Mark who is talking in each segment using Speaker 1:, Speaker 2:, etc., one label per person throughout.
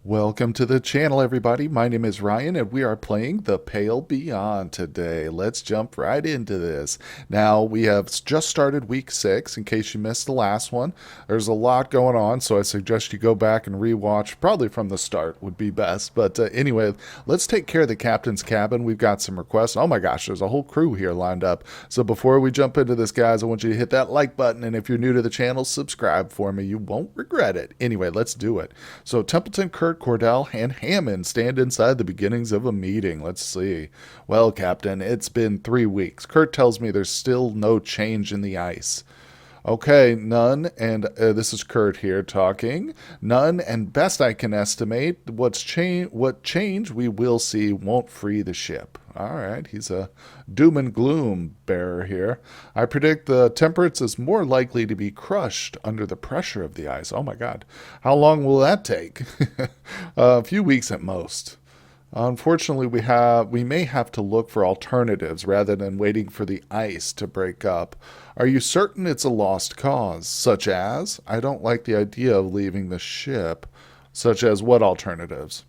Speaker 1: Welcome to the channel, everybody. My name is Ryan, and we are playing The Pale Beyond today. Let's jump right into this. Now, we have just started week 6, in case you missed the last one. There's a lot going on, so I suggest you go back and rewatch, probably from the start would be best. But anyway, let's take care of the captain's cabin. We've got some requests. Oh my gosh, there's a whole crew here lined up. So before we jump into this, guys, I want you to hit that like button, and if you're new to the channel, subscribe for me. You won't regret it. Anyway, let's do it. So Templeton, Kurt, Cordell, and Hammond stand inside the beginnings of a meeting. Let's see. Well, Captain, it's been 3 weeks. Kurt tells me there's still no change in the ice. Okay, none, and this is Kurt here talking. None, and best I can estimate, what change we will see won't free the ship. All right, he's a doom and gloom bearer here. I predict the Temperance is more likely to be crushed under the pressure of the ice. Oh my God, how long will that take? A few weeks at most. Unfortunately, we may have to look for alternatives rather than waiting for the ice to break up. Are you certain it's a lost cause? Such as, I don't like the idea of leaving the ship. Such as what alternatives?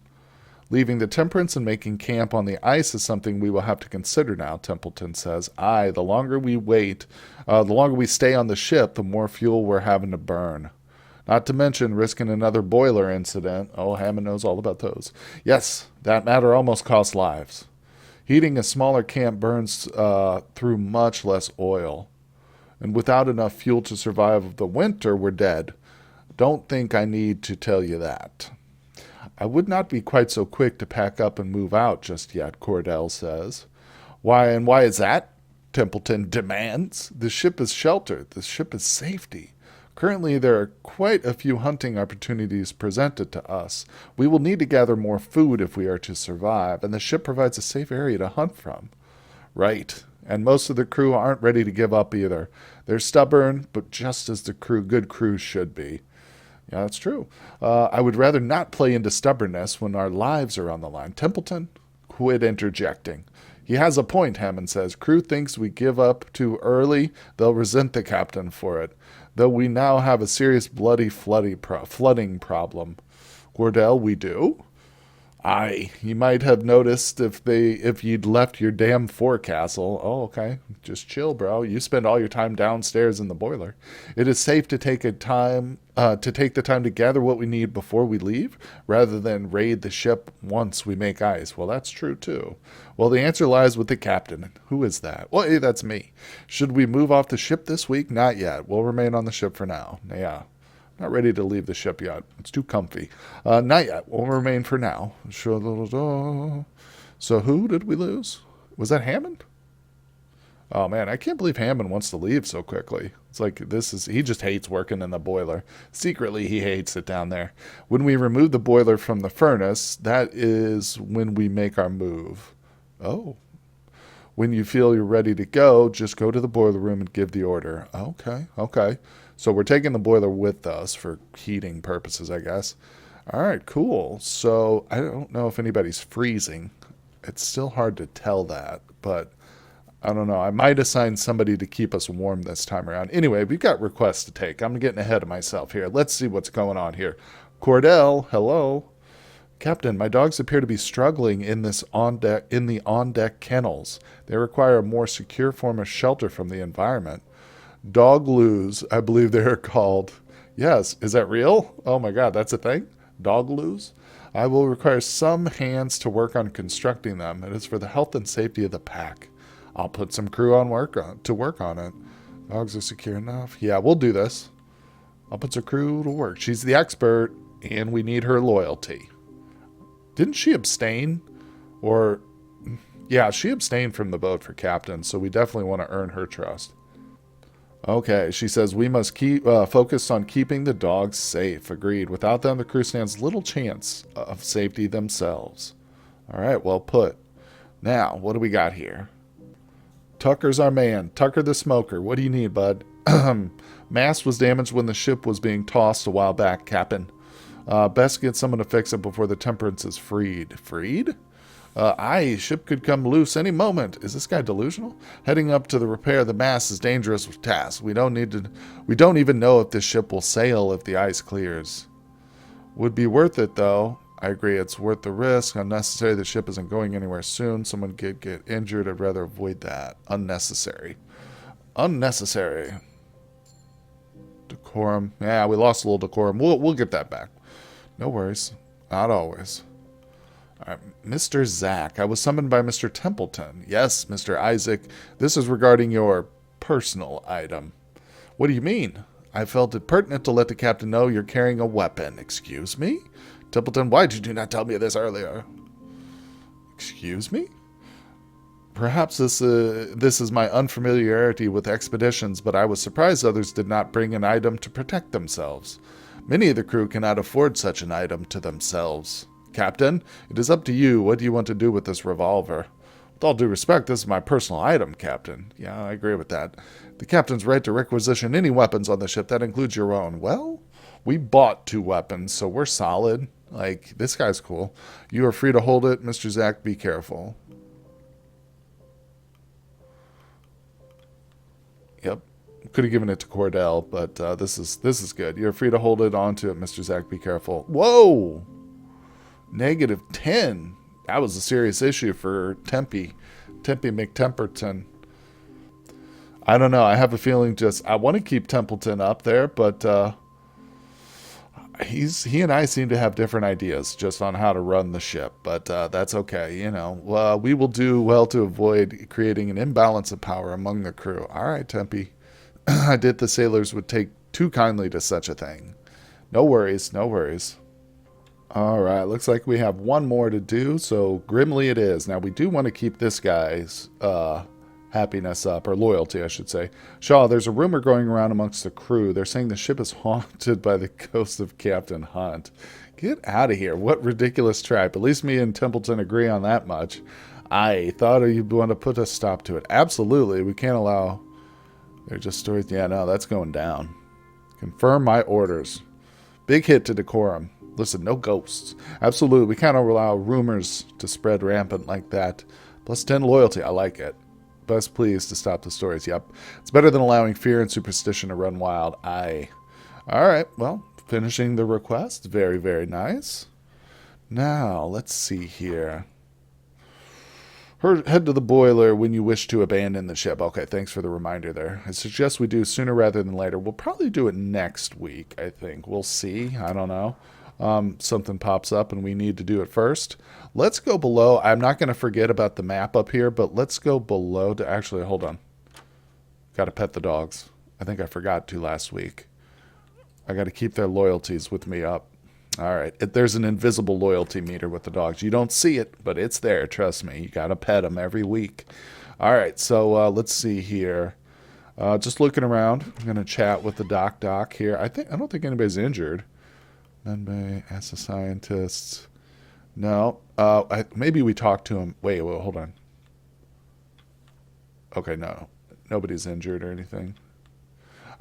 Speaker 1: Leaving the Temperance and making camp on the ice is something we will have to consider now, Templeton says. Aye, the longer we wait, the longer we stay on the ship, the more fuel we're having to burn. Not to mention risking another boiler incident. Oh, Hammond knows all about those. Yes, that matter almost cost lives. Heating a smaller camp burns through much less oil. And without enough fuel to survive the winter, we're dead. Don't think I need to tell you that. I would not be quite so quick to pack up and move out just yet, Cordell says. Why, and why is that? Templeton demands. The ship is shelter. The ship is safety. Currently, there are quite a few hunting opportunities presented to us. We will need to gather more food if we are to survive, and the ship provides a safe area to hunt from. Right. And most of the crew aren't ready to give up either. They're stubborn, but just as the good crew should be. Yeah, that's true. I would rather not play into stubbornness when our lives are on the line. Templeton, quit interjecting. He has a point, Hammond says. Crew thinks we give up too early. They'll resent the captain for it. Though we now have a serious flooding problem. Cordell, we do? Aye, you might have noticed if you'd left your damn forecastle. Oh, okay. Just chill, bro. You spend all your time downstairs in the boiler. It is safe to take the time to gather what we need before we leave, rather than raid the ship once we make ice. Well, that's true too. Well, the answer lies with the captain. Who is that? Well, hey, that's me. Should we move off the ship this week? Not yet. We'll remain on the ship for now. Yeah. Not ready to leave the ship yet. It's too comfy. Not yet. We'll remain for now. So who did we lose? Was that Hammond? Oh man, I can't believe Hammond wants to leave so quickly. It's like he just hates working in the boiler. Secretly, he hates it down there. When we remove the boiler from the furnace, that is when we make our move. Oh. When you feel you're ready to go, just go to the boiler room and give the order. Okay, okay. So we're taking the boiler with us for heating purposes, I guess. All right, cool. So I don't know if anybody's freezing. It's still hard to tell that, but I don't know. I might assign somebody to keep us warm this time around. Anyway, we've got requests to take. I'm getting ahead of myself here. Let's see what's going on here. Cordell, hello. Captain, my dogs appear to be struggling in the on-deck kennels. They require a more secure form of shelter from the environment. Dog loos, I believe they're called. Yes, is that real? Oh my God, that's a thing? Dog loos? I will require some hands to work on constructing them. It is for the health and safety of the pack. I'll put some crew to work on it. Dogs are secure enough. Yeah, we'll do this. I'll put some crew to work. She's the expert, and we need her loyalty. Didn't she abstain? Or, yeah, she abstained from the vote for captain, so we definitely want to earn her trust. Okay, she says we must keep focus on keeping the dogs safe. Agreed. Without them, the crew stands little chance of safety themselves. All right, well put. Now, what do we got here? Tucker's our man. Tucker the smoker. What do you need, bud? Mast was damaged when the ship was being tossed a while back, Captain. Best get someone to fix it before the Temperance is freed. Freed? Aye, ship could come loose any moment. Is this guy delusional? Heading up to the repair of the mast is a dangerous task. We don't even know if this ship will sail if the ice clears. Would be worth it, though. I agree, it's worth the risk. Unnecessary. The ship isn't going anywhere soon. Someone could get injured. I'd rather avoid that. Unnecessary. Unnecessary. Decorum. Yeah, we lost a little decorum. We'll get that back. No worries. Not always. All right, Mr. Zach. I was summoned by Mr. Templeton. Yes, Mr. Isaac. This is regarding your personal item. What do you mean? I felt it pertinent to let the captain know you're carrying a weapon. Excuse me? Templeton, why did you not tell me this earlier? Excuse me? Perhaps this is my unfamiliarity with expeditions, but I was surprised others did not bring an item to protect themselves. Many of the crew cannot afford such an item to themselves. Captain, it is up to you. What do you want to do with this revolver? With all due respect, this is my personal item, Captain. Yeah, I agree with that. The captain's right to requisition any weapons on the ship. That includes your own. Well, we bought 2 weapons, so we're solid. Like, this guy's cool. You are free to hold it. Mr. Zach, be careful. Yep. Could have given it to Cordell, but this is good. You're free to hold it onto it, Mr. Zach. Be careful. Whoa! -10. That was a serious issue for Tempe McTemperton. I don't know. I have a feeling I want to keep Templeton up there, but he and I seem to have different ideas just on how to run the ship. But that's okay. You know, we will do well to avoid creating an imbalance of power among the crew. All right, Tempe. I did the sailors would take too kindly to such a thing. No worries, no worries. All right, looks like we have one more to do, so grimly it is. Now, we do want to keep this guy's happiness up, or loyalty, I should say. Shaw, there's a rumor going around amongst the crew. They're saying the ship is haunted by the ghost of Captain Hunt. Get out of here. What ridiculous tripe. At least me and Templeton agree on that much. I thought you'd want to put a stop to it. Absolutely, we can't allow... They're just stories. Yeah, no, that's going down. Confirm my orders. Big hit to decorum. Listen, no ghosts. Absolutely, we can't allow rumors to spread rampant like that. +10 loyalty, I like it. Best pleased to stop the stories, yep. It's better than allowing fear and superstition to run wild. Aye. Alright, well, finishing the request. Very, very nice. Now, let's see here. Head to the boiler when you wish to abandon the ship. Okay, thanks for the reminder there. I suggest we do sooner rather than later. We'll probably do it next week, I think. We'll see. I don't know. Something pops up and we need to do it first. Let's go below. I'm not going to forget about the map up here, but let's go below to actually, hold on. Got to pet the dogs. I think I forgot to last week. I got to keep their loyalties with me up. All right. There's an invisible loyalty meter with the dogs. You don't see it, but it's there. Trust me. You got to pet them every week. All right. So let's see here. Just looking around. I'm going to chat with the doc here. I don't think anybody's injured. Menbei, ask the scientists. No. Maybe we talked to him. Wait, well, hold on. Okay, no. Nobody's injured or anything.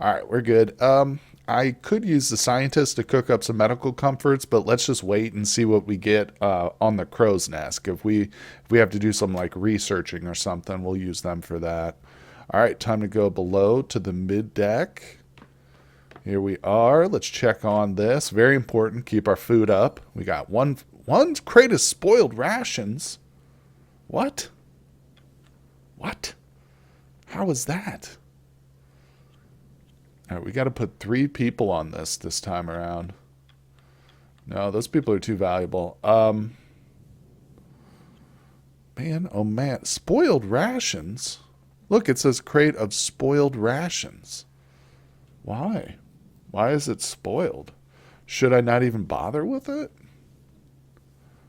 Speaker 1: All right, we're good. I could use the scientists to cook up some medical comforts, but let's just wait and see what we get on the crow's nest. If we have to do some like researching or something, we'll use them for that. All right, time to go below to the mid deck. Here we are. Let's check on this. Very important. Keep our food up. We got one crate of spoiled rations. What? What? How is that? All right, we got to put 3 people on this time around. No, those people are too valuable. Man, oh man. Spoiled rations? Look, it says crate of spoiled rations. Why? Why is it spoiled? Should I not even bother with it?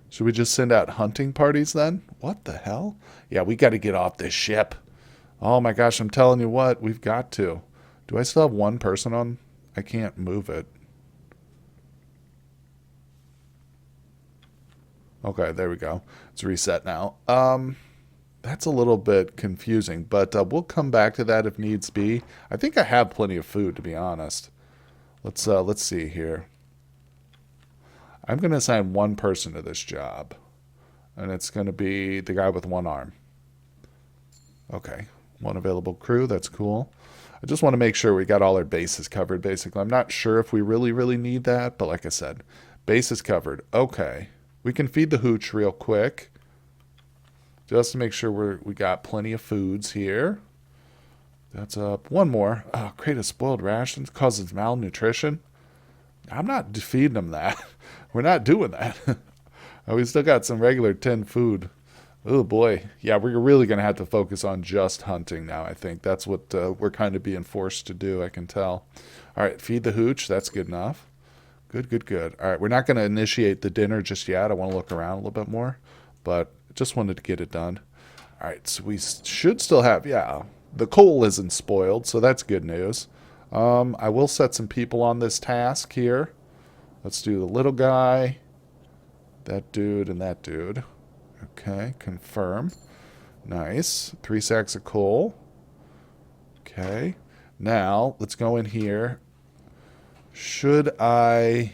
Speaker 1: Should we just send out hunting parties then? What the hell? Yeah, we got to get off this ship. Oh my gosh, I'm telling you what, we've got to. Do I still have one person on? I can't move it. Okay, there we go. It's reset now. That's a little bit confusing, but we'll come back to that if needs be. I think I have plenty of food, to be honest. Let's see here. I'm going to assign one person to this job, and it's going to be the guy with one arm. Okay, one available crew. That's cool. I just want to make sure we got all our bases covered, basically. I'm not sure if we really need that, but like I said, bases covered. Okay. We can feed the hooch real quick, just to make sure we got plenty of foods here. That's up. One more. Oh, create a spoiled rations causes malnutrition. I'm not feeding them that. We're not doing that. We still got some regular tin food. Oh boy. Yeah, we're really going to have to focus on just hunting now, I think. That's what we're kind of being forced to do, I can tell. All right, feed the hooch. That's good enough. Good, good, good. All right, we're not going to initiate the dinner just yet. I want to look around a little bit more, but just wanted to get it done. All right, so we should still have, yeah, the coal isn't spoiled, so that's good news. I will set some people on this task here. Let's do the little guy, that dude, and that dude. Okay, confirm. Nice. 3 sacks of coal. Okay. Now, let's go in here. Should I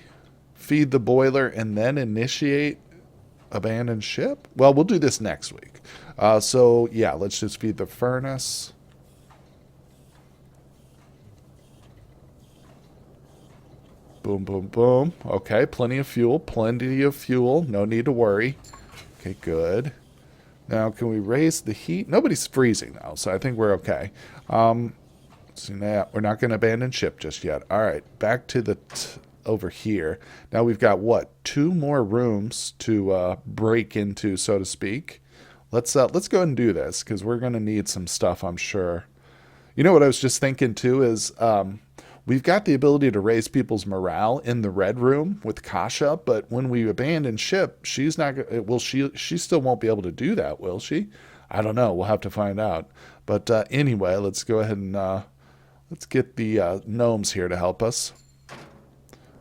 Speaker 1: feed the boiler and then initiate abandoned ship? Well, we'll do this next week. So, yeah, let's just feed the furnace. Boom, boom, boom. Okay, plenty of fuel. Plenty of fuel. No need to worry. Okay, good. Now, can we raise the heat? Nobody's freezing now, so I think we're okay. So now we're not going to abandon ship just yet. All right, back to the over here. Now we've got what? 2 more rooms to break into, so to speak. Let's go ahead and do this because we're going to need some stuff, I'm sure. You know what I was just thinking too is we've got the ability to raise people's morale in the red room with Kasha, but when we abandon ship, she's not. Will she still won't be able to do that, will she? I don't know. We'll have to find out. But anyway, let's go ahead and let's get the gnomes here to help us.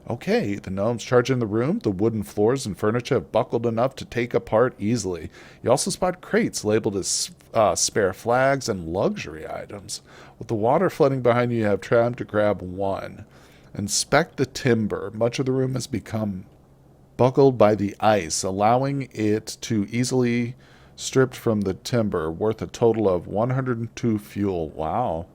Speaker 1: Okay, the gnomes charge in the room. The wooden floors and furniture have buckled enough to take apart easily. You also spot crates labeled as spare flags and luxury items. With the water flooding behind you, you have time to grab one. Inspect the timber. Much of the room has become buckled by the ice, allowing it to easily stripped from the timber, worth a total of 102 fuel. Wow.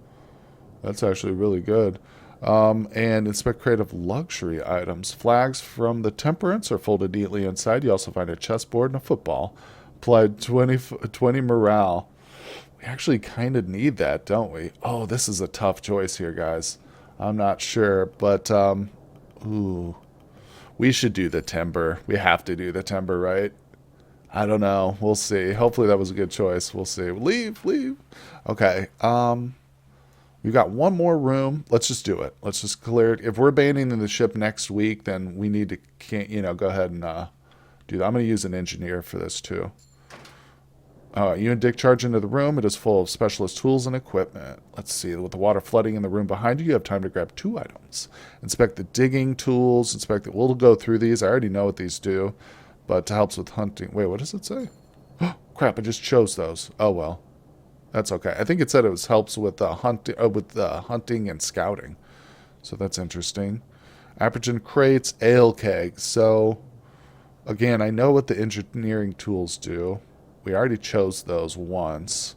Speaker 1: That's actually really good. And inspect creative luxury items. Flags from the temperance are folded neatly inside. You also find a chessboard and a football. Applied 20 morale. We actually kind of need that, don't we? Oh, this is a tough choice here, guys. I'm not sure, but ooh, we should do the timber. We have to do the timber, right? I don't know. We'll see. Hopefully that was a good choice. We'll see. Leave. Okay. We've got one more room. Let's just do it. Let's just clear it. If we're abandoning the ship next week, then we need to, go ahead and do that. I'm going to use an engineer for this too. You and Dick charge into the room. It is full of specialist tools and equipment. Let's see. With the water flooding in the room behind you, you have time to grab 2 items. Inspect the digging tools. We'll go through these. I already know what these do, but it helps with hunting. Wait, what does it say? Crap! I just chose those. Oh well. That's okay. I think it said it helps with hunting and scouting. So that's interesting. Apergen crates, ale kegs. So, again, I know what the engineering tools do. We already chose those once.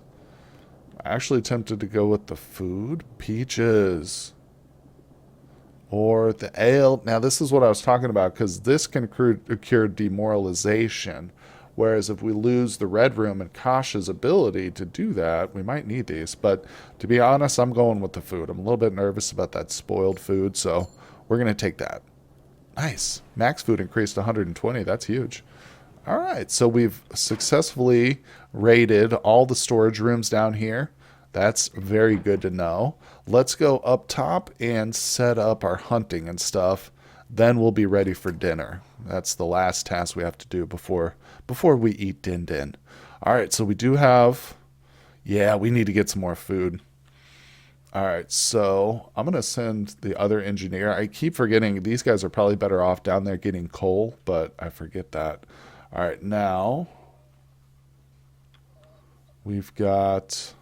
Speaker 1: I'm actually tempted to go with the food. Peaches. Or the ale. Now, this is what I was talking about, because this can cure demoralization. Whereas if we lose the red room and Kasha's ability to do that, we might need these. But to be honest, I'm going with the food. I'm a little bit nervous about that spoiled food, so we're going to take that. Nice. Max food increased to 120. That's huge. All right, so we've successfully raided all the storage rooms down here. That's very good to know. Let's go up top and set up our hunting and stuff. Then we'll be ready for dinner. That's the last task we have to do before we eat din din. All right, so we do have, yeah, we need to get some more food. All right, so I'm going to send the other engineer. I keep forgetting these guys are probably better off down there getting coal, but I forget that. All right, now we've got,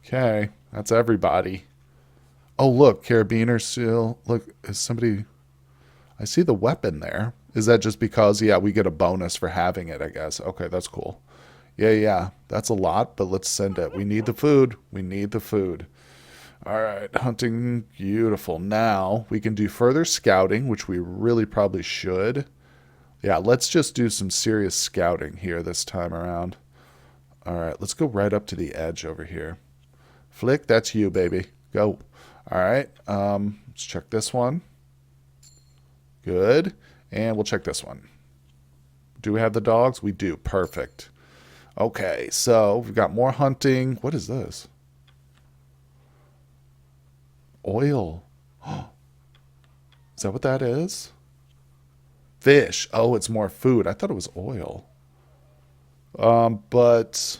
Speaker 1: okay, that's everybody. Oh, look, carabiner seal. Look, is somebody, I see the weapon there. Is that just because, yeah, we get a bonus for having it, I guess. Okay, that's cool. Yeah, that's a lot, but let's send it. We need the food. We need the food. All right, hunting, beautiful. Now we can do further scouting, which we really probably should. Yeah, let's just do some serious scouting here this time around. All right, let's go right up to the edge over here. Flick, that's you, baby. Go. All right, let's check this one. Good. And we'll check this one. Do we have the dogs? We do. Perfect. Okay, so we've got more hunting. What is this? Oil. Is that what that is? Fish. Oh, it's more food. I thought it was oil. But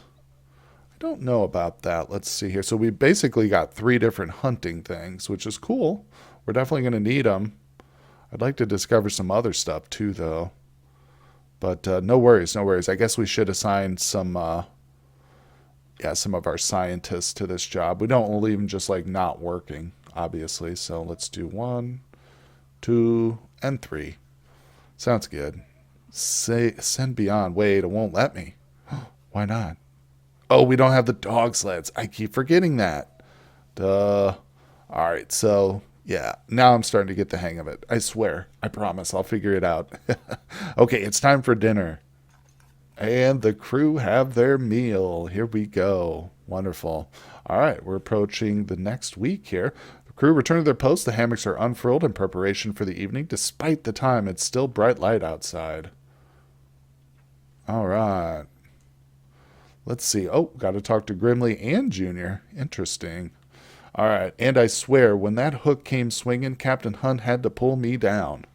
Speaker 1: I don't know about that. Let's see here. So we basically got three different hunting things, which is cool. We're definitely going to need them. I'd like to discover some other stuff too, though. But no worries, no worries. I guess we should assign some of our scientists to this job. We don't want to leave them just like not working, obviously. So let's do 1, 2, and 3. Sounds good. Say send beyond. Wait, it won't let me. Why not? Oh, we don't have the dog sleds. I keep forgetting that. Duh. All right, so yeah, now I'm starting to get the hang of it. I swear. I promise. I'll figure it out. Okay, it's time for dinner. And the crew have their meal. Here we go. Wonderful. All right, we're approaching the next week here. The crew return to their posts. The hammocks are unfurled in preparation for the evening. Despite the time, it's still bright light outside. All right. Let's see. Oh, got to talk to Grimly and Junior. Interesting. All right. And I swear, when that hook came swinging, Captain Hunt had to pull me down.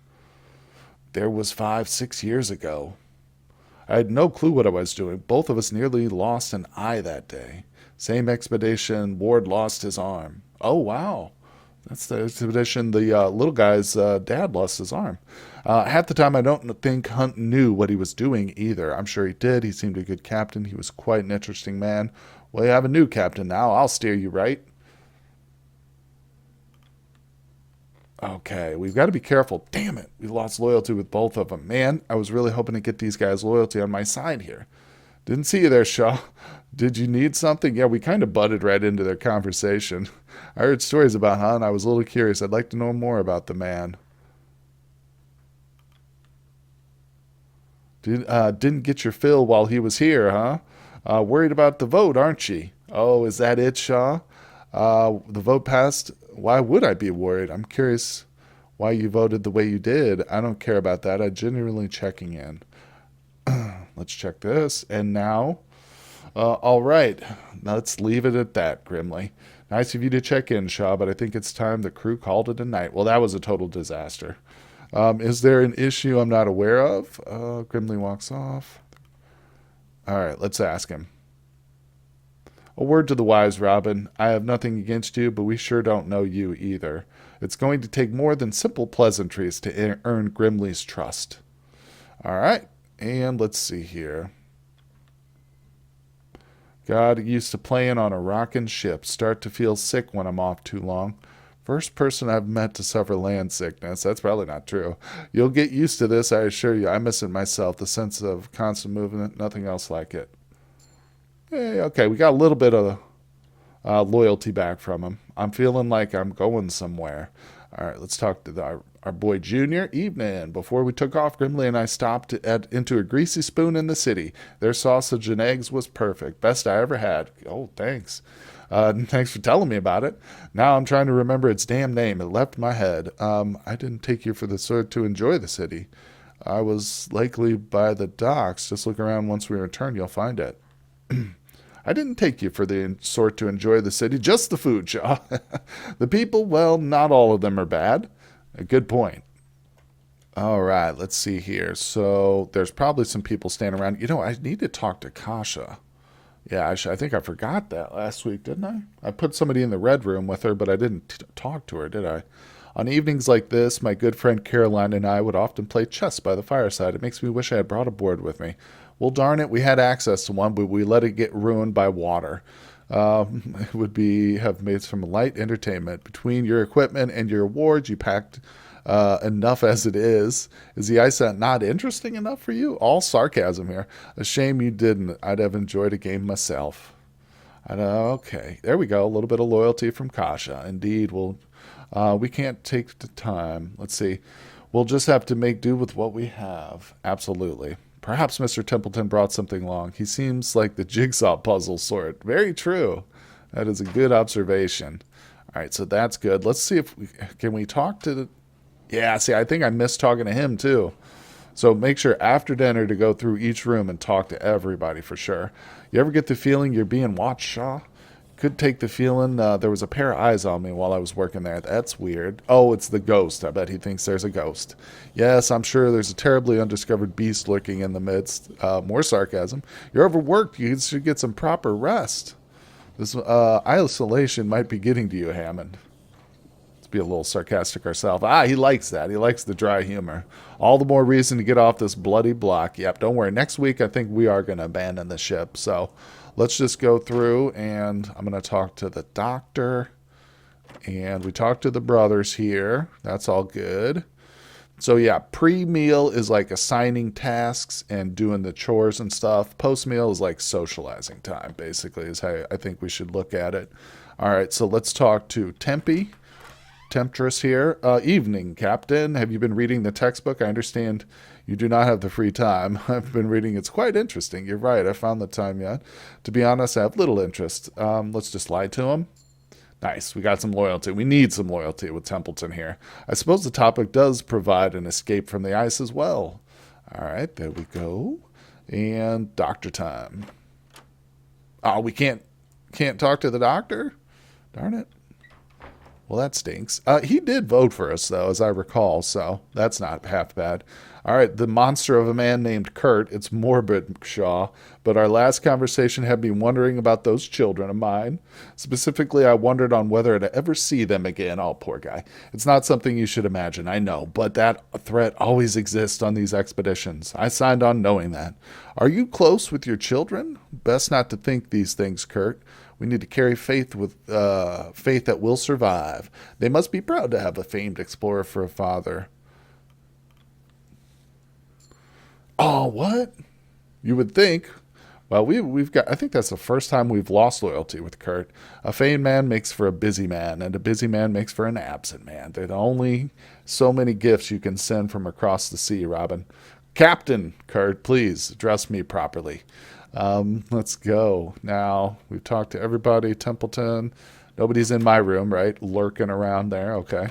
Speaker 1: There was 5, 6 years ago. I had no clue what I was doing. Both of us nearly lost an eye that day. Same expedition, Ward lost his arm. Oh, wow. That's the expedition the little guy's dad lost his arm. Half the time, I don't think Hunt knew what he was doing either. I'm sure he did. He seemed a good captain. He was quite an interesting man. Well, you have a new captain now. I'll steer you right. Okay, we've got to be careful. Damn it. We lost loyalty with both of them. Man, I was really hoping to get these guys' loyalty on my side here. Didn't see you there, Shaw. Did you need something? Yeah, we kind of butted right into their conversation. I heard stories about Hunt. I was a little curious. I'd like to know more about the man. Didn't get your fill while he was here, huh? Worried about the vote, aren't you? Oh, is that it, Shaw? The vote passed. Why would I be worried? I'm curious why you voted the way you did. I don't care about that. I'm genuinely checking in. Let's check this. And now, all right. Now let's leave it at that, Grimly. Nice of you to check in, Shaw, but I think it's time the crew called it a night. Well, that was a total disaster. Is there an issue I'm not aware of? Grimly walks off. All right, let's ask him. A word to the wise, Robin. I have nothing against you, but we sure don't know you either. It's going to take more than simple pleasantries to earn Grimly's trust. All right, and let's see here. God, used to playing on a rockin' ship. Start to feel sick when I'm off too long. First person I've met to suffer land sickness. That's probably not true. You'll get used to this, I assure you. I miss it myself, the sense of constant movement, nothing else like it. Hey, okay, we got a little bit of loyalty back from him. I'm feeling like I'm going somewhere. All right, let's talk to our boy Junior. Evening. Before we took off, Grimly and I stopped into a Greasy Spoon in the city. Their sausage and eggs was perfect. Best I ever had. Oh, thanks. Thanks for telling me about it. Now I'm trying to remember its damn name. It left my head. I didn't take you for the sort to enjoy the city. I was likely by the docks. Just look around once we return. You'll find it. I didn't take you for the sort to enjoy the city, just the food, Shaw. The people, well, not all of them are bad. A good point. All right, let's see here. So there's probably some people standing around. I need to talk to Kasha. Yeah, I think I forgot that last week, didn't I? I put somebody in the red room with her, but I didn't talk to her, did I? On evenings like this, my good friend Caroline and I would often play chess by the fireside. It makes me wish I had brought a board with me. Well, darn it, we had access to one, but we let it get ruined by water. It would have made some light entertainment. Between your equipment and your awards, you packed enough as it is. Is the ice not interesting enough for you? All sarcasm here. A shame you didn't. I'd have enjoyed a game myself. Okay, there we go. A little bit of loyalty from Kasha. Indeed, we can't take the time. Let's see. We'll just have to make do with what we have. Absolutely. Perhaps Mr. Templeton brought something along. He seems like the jigsaw puzzle sort. Very true. That is a good observation. All right, so that's good. Let's see if we can we talk to the. Yeah, see, I think I missed talking to him too. So make sure after dinner to go through each room and talk to everybody for sure. You ever get the feeling you're being watched, Shaw? Could take the feeling there was a pair of eyes on me while I was working there. That's weird. Oh, it's the ghost. I bet he thinks there's a ghost. Yes, I'm sure there's a terribly undiscovered beast lurking in the midst. More sarcasm. You're overworked. You should get some proper rest. This isolation might be getting to you, Hammond. Let's be a little sarcastic ourselves. He likes that. He likes the dry humor. All the more reason to get off this bloody block. Yep, don't worry. Next week, I think we are going to abandon the ship. So let's just go through, and I'm going to talk to the doctor. And we talked to the brothers here. That's all good. So yeah, pre-meal is like assigning tasks and doing the chores and stuff. Post-meal is like socializing time, basically, is how I think we should look at it. All right, so let's talk to Tempe. Temptress here. Evening, Captain. Have you been reading the textbook? I understand you do not have the free time. I've been reading. It's quite interesting. You're right. I found the time yet. To be honest, I have little interest. Let's just lie to him. Nice. We got some loyalty. We need some loyalty with Templeton here. I suppose the topic does provide an escape from the ice as well. All right, there we go. And doctor time. Oh, we can't talk to the doctor? Darn it. Well, that stinks. He did vote for us, though, as I recall, so that's not half bad. All right, the monster of a man named Kurt. It's morbid, Shaw, but our last conversation had me wondering about those children of mine. Specifically, I wondered on whether to ever see them again. Oh, poor guy. It's not something you should imagine, I know, but that threat always exists on these expeditions. I signed on knowing that. Are you close with your children? Best not to think these things, Kurt. We need to carry faith with faith that will survive. They must be proud to have a famed explorer for a father. Oh, what? You would think. Well, we've got. I think that's the first time we've lost loyalty with Kurt. A famed man makes for a busy man, and a busy man makes for an absent man. They're the only so many gifts you can send from across the sea, Robin. Captain Kurt, please address me properly. Let's go. Now, we've talked to everybody. Templeton. Nobody's in my room, right? Lurking around there. Okay.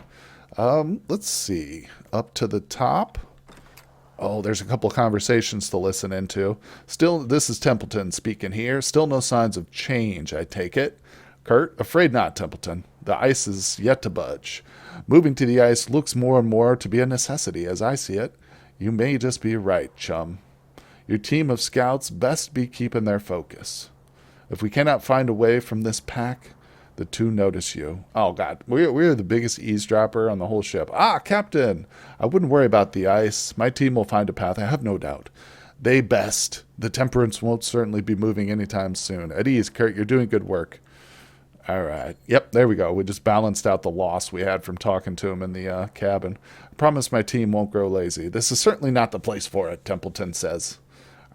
Speaker 1: Let's see. Up to the top. Oh, there's a couple of conversations to listen into. Still, this is Templeton speaking here. Still no signs of change, I take it. Kurt, afraid not, Templeton. The ice is yet to budge. Moving to the ice looks more and more to be a necessity, as I see it. You may just be right, chum. Your team of scouts best be keeping their focus. If we cannot find a way from this pack, the two notice you. Oh, God. We're the biggest eavesdropper on the whole ship. Captain! I wouldn't worry about the ice. My team will find a path, I have no doubt. They best. The Temperance won't certainly be moving anytime soon. At ease, Kurt. You're doing good work. All right. Yep, there we go. We just balanced out the loss we had from talking to him in the cabin. I promise my team won't grow lazy. This is certainly not the place for it, Templeton says.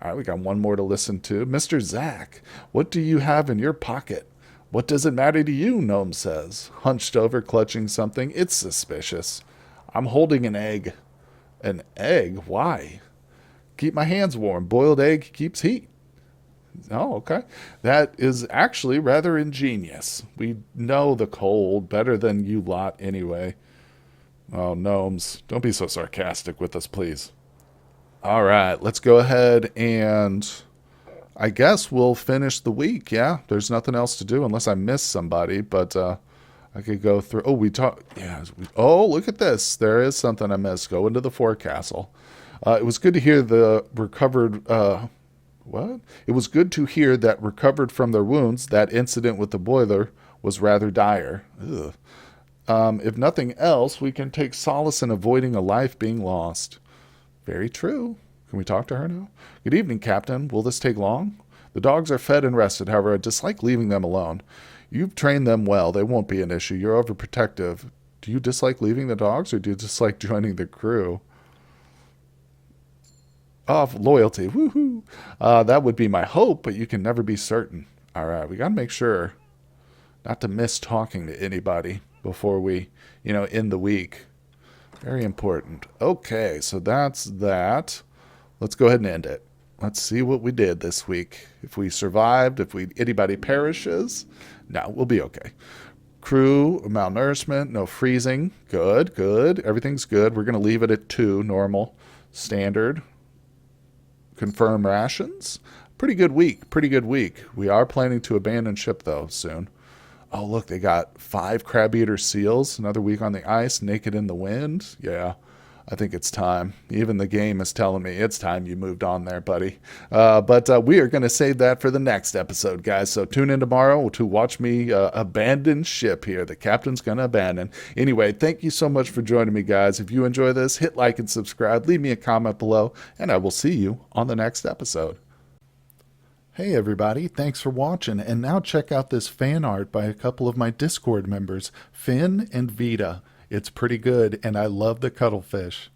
Speaker 1: All right, we got one more to listen to. Mr. Zack, what do you have in your pocket? What does it matter to you, Gnome says, hunched over, clutching something. It's suspicious. I'm holding an egg. An egg? Why? Keep my hands warm. Boiled egg keeps heat. Oh, okay. That is actually rather ingenious. We know the cold better than you lot anyway. Oh, gnomes, don't be so sarcastic with us, please. All right, let's go ahead and I guess we'll finish the week. Yeah, there's nothing else to do unless I miss somebody, but I could go through. Oh, we talk. Yeah. Oh, look at this. There is something I missed. Go into the forecastle. It was good to hear the recovered. What? It was good to hear that recovered from their wounds. That incident with the boiler was rather dire. Ugh. If nothing else, we can take solace in avoiding a life being lost. Very true. Can we talk to her now? Good evening, Captain. Will this take long? The dogs are fed and rested. However, I dislike leaving them alone. You've trained them well. They won't be an issue. You're overprotective. Do you dislike leaving the dogs, or do you dislike joining the crew? Oh, loyalty. Woohoo. That would be my hope, but you can never be certain. All right, we got to make sure not to miss talking to anybody before we, end the week. Very important. Okay, so that's that. Let's go ahead and end it. Let's see what we did this week. If we survived, if anybody perishes, no, we'll be okay. Crew, malnourishment, no freezing. Good, good. Everything's good. We're going to leave it at 2, normal, standard. Confirm rations. Pretty good week. Pretty good week. We are planning to abandon ship, though, soon. Oh, look, they got 5 crab eater seals. Another week on the ice, naked in the wind. Yeah, I think it's time. Even the game is telling me it's time you moved on there, buddy. But we are going to save that for the next episode, guys. So tune in tomorrow to watch me abandon ship here. The captain's going to abandon. Anyway, thank you so much for joining me, guys. If you enjoy this, hit like and subscribe. Leave me a comment below, and I will see you on the next episode. Hey everybody, thanks for watching, and now check out this fan art by a couple of my Discord members, Finn and Vita. It's pretty good, and I love the cuttlefish.